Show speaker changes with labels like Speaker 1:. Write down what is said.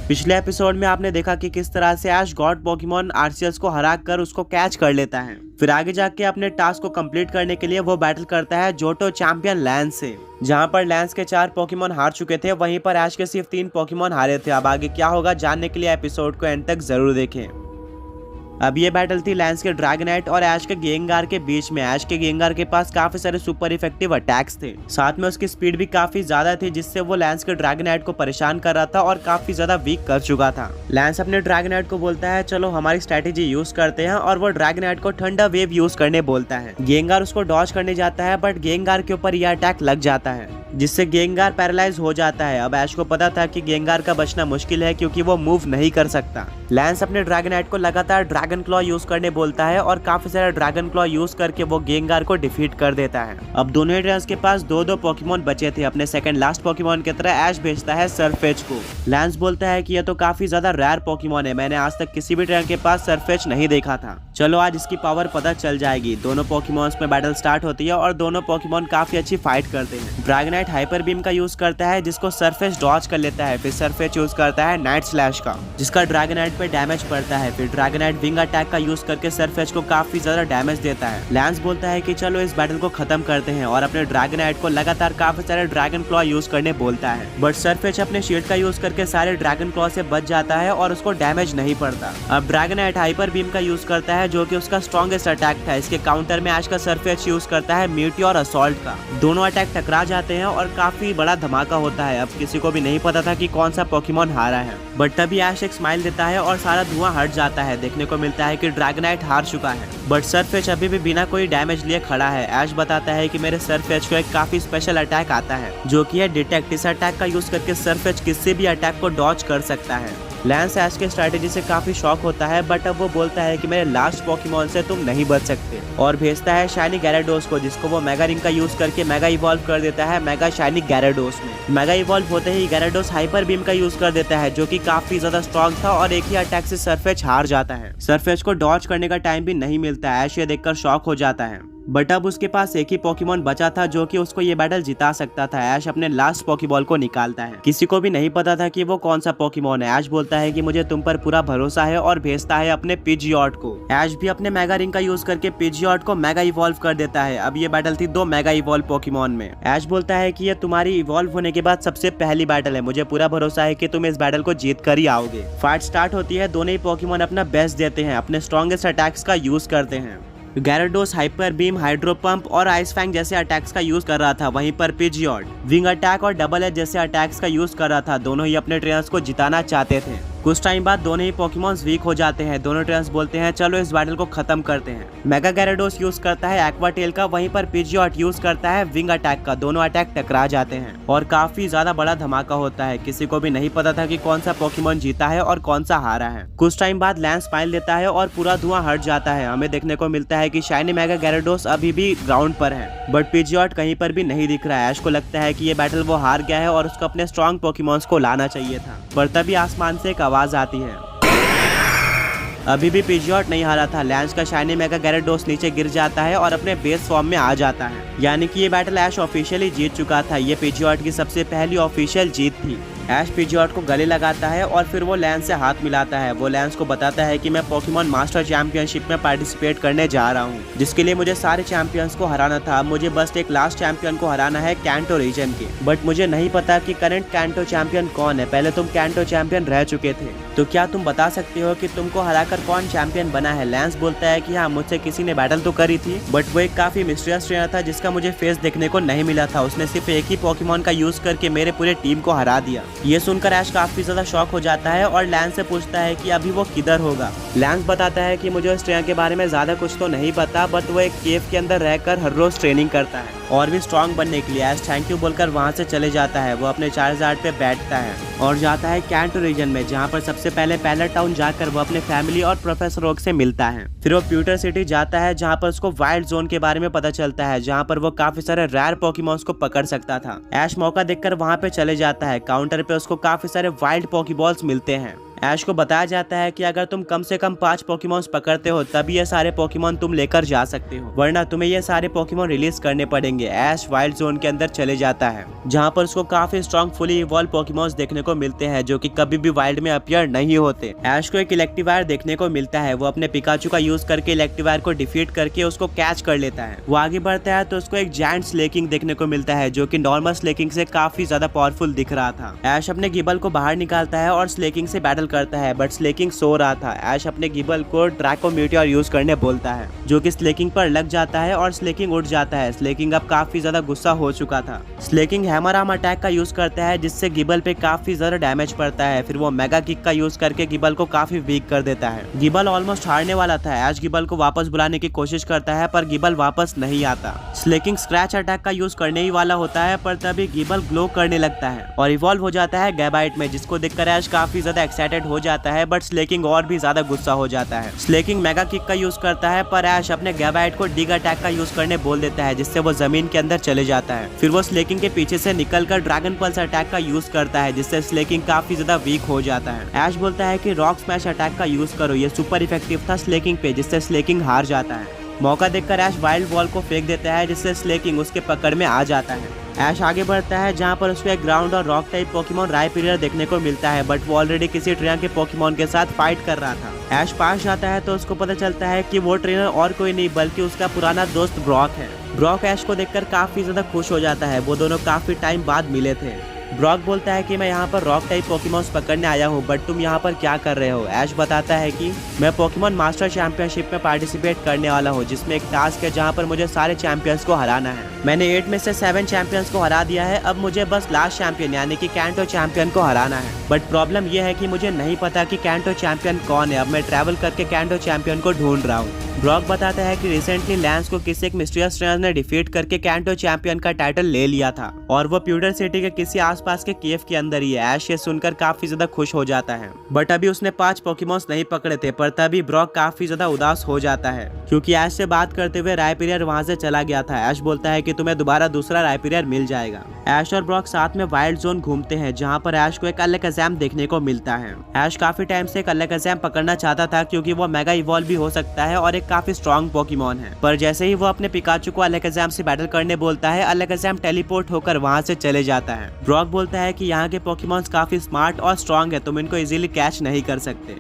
Speaker 1: पिछले एपिसोड में आपने देखा कि किस तरह से ऐश गॉड पोकेमॉन आर्सियस को हरा कर उसको कैच कर लेता है। फिर आगे जाके अपने टास्क को कंप्लीट करने के लिए वो बैटल करता है जोटो चैंपियन लैंस से, जहां पर लैंस के 4 पोकेमॉन हार चुके थे, वहीं पर ऐश के सिर्फ 3 पोकेमॉन हारे थे। अब आगे क्या होगा जानने के लिए एपिसोड को एंड तक जरूर देखें। अब ये बैटल थी लैंस के ड्रैगनाइट और ऐश के गेंगार के बीच में। ऐश के गेंगार के पास काफी सारे सुपर इफेक्टिव अटैक्स थे, साथ में उसकी स्पीड भी काफी ज्यादा थी, जिससे वो लैंस के ड्रैगनाइट को परेशान कर रहा था और काफी ज्यादा वीक कर चुका था। लैंस अपने ड्रैगनाइट को बोलता है चलो हमारी स्ट्रेटेजी यूज करते हैं, और वो ड्रैगनाइट को ठंडा वेव यूज करने बोलता है। गेंगार उसको डॉज करने जाता है, बट गेंगार के ऊपर यह अटैक लग जाता है, जिससे गेंगार पैरालाइज हो जाता है। अब ऐश को पता था कि गेंगार का बचना मुश्किल है क्योंकि वो मूव नहीं कर सकता। लैंस अपने ड्रैगनाइट को लगातार ड्रैगन क्लॉ यूज करने बोलता है और काफी सारा ड्रैगन क्लॉ यूज करके वो गेंगार को डिफीट कर देता है। अब दोनों ही ट्रेनर्स के पास 2-2 पोकेमॉन बचे थे। अपने सेकंड लास्ट पोकेमॉन की तरह ऐश भेजता है सरफेच को। लैंस बोलता है कि यह तो काफी ज्यादा रेयर पोकेमॉन है, मैंने आज तक किसी भी ट्रेनर के पास सरफेच नहीं देखा था, चलो आज इसकी पावर पता चल जाएगी। दोनों पोकेमॉन्स में बैटल स्टार्ट होती है और दोनों पोकेमॉन काफी अच्छी फाइट करते हैं। ड्रैगनाइट हाइपर बीम का यूज करता है, जिसको सरफेच डॉज कर लेता है। फिर सरफेच यूज करता है नाइट स्लैश का, जिसका ड्रैगनाइट पे डैमेज पड़ता है। फिर ड्रैगनाइट विंग अटैक का यूज करके सरफेच को काफी ज्यादा डैमेज देता है। लैंस बोलता है कि चलो इस बैटल को खत्म करते हैं, और अपने ड्रैगनाइट को लगातार काफी सारे ड्रैगन क्लॉ यूज करने बोलता है, बट सरफेच अपने शील्ड का यूज करके सारे ड्रैगन क्लॉ से बच जाता है और उसको डैमेज नहीं पड़ता। अब ड्रैगनाइट हाइपर बीम का यूज करता है, जो कि उसका स्ट्रॉन्गेस्ट अटैक था। इसके काउंटर में ऐश का सरफेच यूज करता है मीटियोर असॉल्ट का। दोनों अटैक टकरा जाते हैं और काफी बड़ा धमाका होता है। अब किसी को भी नहीं पता था कि कौन सा पोकेमॉन हारा है, बट तभी ऐश एक स्माइल देता है और सारा धुआं हट जाता है। देखने को मिलता है कि ड्रैगनाइट हार चुका है, बट सरफेच अभी भी बिना कोई डैमेज लिए खड़ा है। ऐश बताता है कि मेरे सरफेच को एक काफी स्पेशल अटैक आता है, जो कि है डिटेक्ट। इस अटैक का यूज करके सरफेच किसी भी अटैक को डॉज कर सकता है। लैंस ऐश के स्ट्रेटेजी से काफी शॉक होता है, बट अब वो बोलता है कि मेरे लास्ट पोकेमॉन से तुम नहीं बच सकते, और भेजता है शाइनी गैराडोस को, जिसको वो मेगा रिंग का यूज करके मेगा इवॉल्व कर देता है मेगा शाइनी गैराडोस में। मेगा इवॉल्व होते ही गैराडोस हाइपर बीम का यूज कर देता है, जो कि काफी ज्यादा स्ट्रॉन्ग था, और एक ही अटैक से सरफेच हार जाता है। सरफेच को डॉज करने का टाइम भी नहीं मिलता है। ऐश ये देखकर शॉक हो जाता है, बट अब उसके पास एक ही पोकेमॉन बचा था जो कि उसको ये बैटल जिता सकता था। ऐश अपने लास्ट पोकेबॉल को निकालता है। किसी को भी नहीं पता था कि वो कौन सा पोकेमॉन है। ऐश बोलता है कि मुझे तुम पर पूरा भरोसा है, और भेजता है अपने पिजियॉट को। ऐश भी अपने मेगा रिंग का यूज करके पिजियॉट को मेगा इवॉल्व कर देता है। अब ये बैटल थी 2 मेगा इवॉल्व पोकेमॉन में। ऐश बोलता है कि ये तुम्हारी इवॉल्व होने के बाद सबसे पहली बैटल है, मुझे पूरा भरोसा है कि तुम इस बैटल को जीत कर ही आओगे। फाइट स्टार्ट होती है, दोनों ही पोकेमॉन अपना बेस्ट देते हैं, अपने स्ट्रॉन्गेस्ट अटैक्स का यूज करते हैं। Gyarados hyper beam, hydro pump और आइस फैंग जैसे अटैक्स का यूज कर रहा था, वहीं पर पिजियॉट विंग अटैक और डबल एज जैसे अटैक्स का यूज कर रहा था। दोनों ही अपने ट्रेनर्स को जिताना चाहते थे। कुछ टाइम बाद दोनों ही पोकेमॉन्स वीक हो जाते हैं। दोनों ट्रेनर्स बोलते हैं चलो इस बैटल को खत्म करते हैं। मेगा गैराडोस यूज करता है एक्वा टेल का, वहीं पर पिजियॉट यूज करता है विंग अटैक का। दोनों अटैक टकरा जाते हैं और काफी ज्यादा बड़ा धमाका होता है। किसी को भी नहीं पता था कि कौन सा पोकेमॉन जीता है और कौन सा हारा है। कुछ टाइम बाद लैंस स्माइल देता है और पूरा धुआं हट जाता है। हमें देखने को मिलता है कि शाइनी मेगा गैराडोस अभी भी ग्राउंड पर है, बट पिजियॉट कहीं पर भी नहीं दिख रहा है। ऐश को लगता है कि ये बैटल वो हार गया है और उसको अपने स्ट्रॉन्ग पोकेमॉन्स को लाना चाहिए था, पर तभी आसमान से एक आवाज आती है। अभी भी पिजियॉट नहीं हारा था। लैंस का शाइनी मेगा गैराडोस नीचे गिर जाता है और अपने बेस फॉर्म में आ जाता है, यानी कि ये बैटल ऐश ऑफिशियली जीत चुका था। ये पिजियॉट की सबसे पहली ऑफिशियल जीत थी। ऐश पिजियॉट को गले लगाता है और फिर वो लैंस से हाथ मिलाता है। वो लैंस को बताता है कि मैं पोकेमॉन मास्टर चैंपियनशिप में पार्टिसिपेट करने जा रहा हूँ, जिसके लिए मुझे सारे चैंपियंस को हराना था। मुझे बस एक लास्ट चैंपियन को हराना है कैंटो रीजन के, बट मुझे नहीं पता कि करंट कैंटो चैंपियन कौन है। पहले तुम कैंटो चैंपियन रह चुके थे, तो क्या तुम बता सकते हो कि तुमको हराकर कौन चैंपियन बना है? लैंस बोलता है कि हाँ, मुझसे किसी ने बैटल तो करी थी, बट वो एक काफी मिस्टीरियस ट्रेनर था जिसका मुझे फेस देखने को नहीं मिला था। उसने सिर्फ एक ही पोकेमॉन का यूज करके मेरे पूरे टीम को हरा दिया। ये सुनकर ऐश काफी ज्यादा शॉक हो जाता है और लैंस से पूछता है कि अभी वो किधर होगा। लैंस बताता है कि मुझे उस ट्रेनर के बारे में ज्यादा कुछ तो नहीं पता, बट वो एक केव के अंदर रहकर हर रोज ट्रेनिंग करता है और भी स्ट्रॉन्ग बनने के लिए। ऐश थैंक यू बोलकर वहाँ से चले जाता है। वो अपने चार्जार्ड पे बैठता है और जाता है कैंटो रीजन में, जहाँ पर सबसे पहले पैलेट टाउन जाकर वो अपने फैमिली और प्रोफेसर ओक से मिलता है। फिर वो प्यूटर सिटी जाता है, जहाँ पर उसको वाइल्ड जोन के बारे में पता चलता है, जहाँ पर वो काफी सारे रेयर पोकेमॉन्स को पकड़ सकता था। ऐश मौका देखकर वहाँ पे चले जाता है। काउंटर पे उसको काफी सारे वाइल्ड पोकेबॉल्स मिलते हैं। ऐश को बताया जाता है कि अगर तुम कम से कम 5 पोकेमॉन्स पकड़ते हो तभी ये सारे पोकेमॉन तुम लेकर जा सकते हो, वरना तुम्हें ये सारे पोकेमॉन रिलीज करने पड़ेंगे। ऐश वाइल्ड जोन के अंदर चले जाता है जहाँ पर उसको काफी स्ट्रॉन्ग फुली इवॉल्व पोकेमॉन्स देखने को मिलते हैं जो कि कभी भी वाइल्ड में अपीयर नहीं होते। ऐश को एक इलेक्ट्रीवायर देखने को मिलता है, वो अपने पिकाचू का यूज करके इलेक्ट्रीवायर को डिफीट करके उसको कैच कर लेता है। वो आगे बढ़ता है तो उसको एक जायंट स्लेकिंग देखने को मिलता है जो कि नॉर्मल स्लेकिंग से काफी ज्यादा पावरफुल दिख रहा था। ऐश अपने गिबल को बाहर निकालता है और स्लेकिंग से बैटल करता है, बट स्लेकिंग सो रहा था। ऐश अपने गिबल को ड्रैको मीटियोर यूज करने बोलता है जो कि स्लेकिंग पर लग जाता है और स्लेकिंग उड़ जाता है। स्लेकिंग अब काफी ज्यादा गुस्सा हो चुका था। स्लेकिंग हैमर आर्म अटैक का यूज करता है जिससे गिबल पे काफी ज्यादा डैमेज पड़ता है। फिर वो मेगा किक का यूज करके गिबल को काफी वीक कर देता है। गिबल ऑलमोस्ट हारने वाला था। ऐश गिबल को वापस बुलाने की कोशिश करता है पर गिबल वापस नहीं आता। स्लेकिंग स्क्रैच अटैक का यूज करने ही वाला होता है पर तभी गिबल ग्लो करने लगता है और इवॉल्व हो जाता है गैबाइट में, जिसको देखकर ऐश काफी ज्यादा एक्साइटेड हो जाता है, बट स्लेकिंग और भी ज्यादा गुस्सा हो जाता है। स्लेकिंग मेगा किक का यूज करता है पर ऐश अपने गैबाइट को डिग अटैक का यूज करने बोल देता है जिससे वो जमीन के अंदर चले जाता है। फिर वो स्लेकिंग के पीछे से निकलकर ड्रैगन पल्स अटैक का यूज करता है जिससे स्लेकिंग काफी ज्यादा वीक हो जाता है। ऐश बोलता है कि रॉक स्मैश अटैक का यूज करो, ये सुपर इफेक्टिव था स्लेकिंग पे, जिससे स्लेकिंग हार जाता है। मौका देखकर ऐश वाइल्ड बॉल को फेंक देता है जिससे स्लेकिंग उसके पकड़ में आ जाता है। ऐश आगे बढ़ता है जहाँ पर उसको एक ग्राउंड और रॉक टाइप पोकेमॉन रायपीरियर देखने को मिलता है, बट वो ऑलरेडी किसी ट्रेनर के पोकेमॉन के साथ फाइट कर रहा था। ऐश पास जाता है तो उसको पता चलता है कि वो ट्रेनर और कोई नहीं बल्कि उसका पुराना दोस्त ब्रॉक है। ब्रॉक ऐश को देखकर काफी ज्यादा खुश हो जाता है, वो दोनों काफी टाइम बाद मिले थे। ब्रॉक बोलता है कि मैं यहाँ पर रॉक टाइप पोकेमॉन्स पकड़ने आया हूँ, बट तुम यहाँ पर क्या कर रहे हो। ऐश बताता है कि मैं पोकेमॉन मास्टर चैंपियनशिप में पार्टिसिपेट करने वाला हूँ जिसमें एक टास्क है जहाँ पर मुझे सारे चैंपियंस को हराना है। मैंने 8 में से 7 चैंपियंस को हरा दिया है, अब मुझे बस लास्ट चैंपियन यानी कि कैंटो चैंपियन को हराना है। बट प्रॉब्लम यह है कि मुझे नहीं पता कि कैंटो चैंपियन कौन है। अब मैं ट्रैवल करके कैंटो चैंपियन को ढूंढ रहा हूँ। ब्रॉक बताता है कि रिसेंटली लैंस को किसी एक मिस्टीरियस ट्रेनर ने डिफीट करके कैंटो चैंपियन का टाइटल ले लिया था और वो प्यूडर सिटी के किसी आसपास के केव के अंदर ही है। ऐश ये सुनकर काफी ज्यादा खुश हो जाता है, बट अभी उसने 5 पोकेमॉन्स नहीं पकड़े थे। पर तभी ब्रॉक काफी ज्यादा उदास हो जाता है क्योंकि ऐश से बात करते हुए रायपीरियर वहां से चला गया था। ऐश बोलता है कि तुम्हें दोबारा दूसरा रायपीरियर मिल जाएगा। ऐश और ब्रॉक साथ में वाइल्ड जोन घूमते हैं जहाँ पर ऐश को एक अलकाज़ाम देखने को मिलता है। ऐश काफी टाइम से एक अलकाज़ाम पकड़ना चाहता था क्योंकि वो मेगा इवॉल्व भी हो सकता है और एक काफी स्ट्रॉन्ग पोकेमॉन है, पर जैसे ही वो अपने पिकाचू को अलकाज़ाम से बैटल करने बोलता है, अलकाज़ाम टेलीपोर्ट होकर वहां से चले जाता है। ब्रॉक बोलता है कि यहाँ के पोकेमॉन्स काफी स्मार्ट और स्ट्रॉन्ग है, तुम इनको इजीली कैच नहीं कर सकते।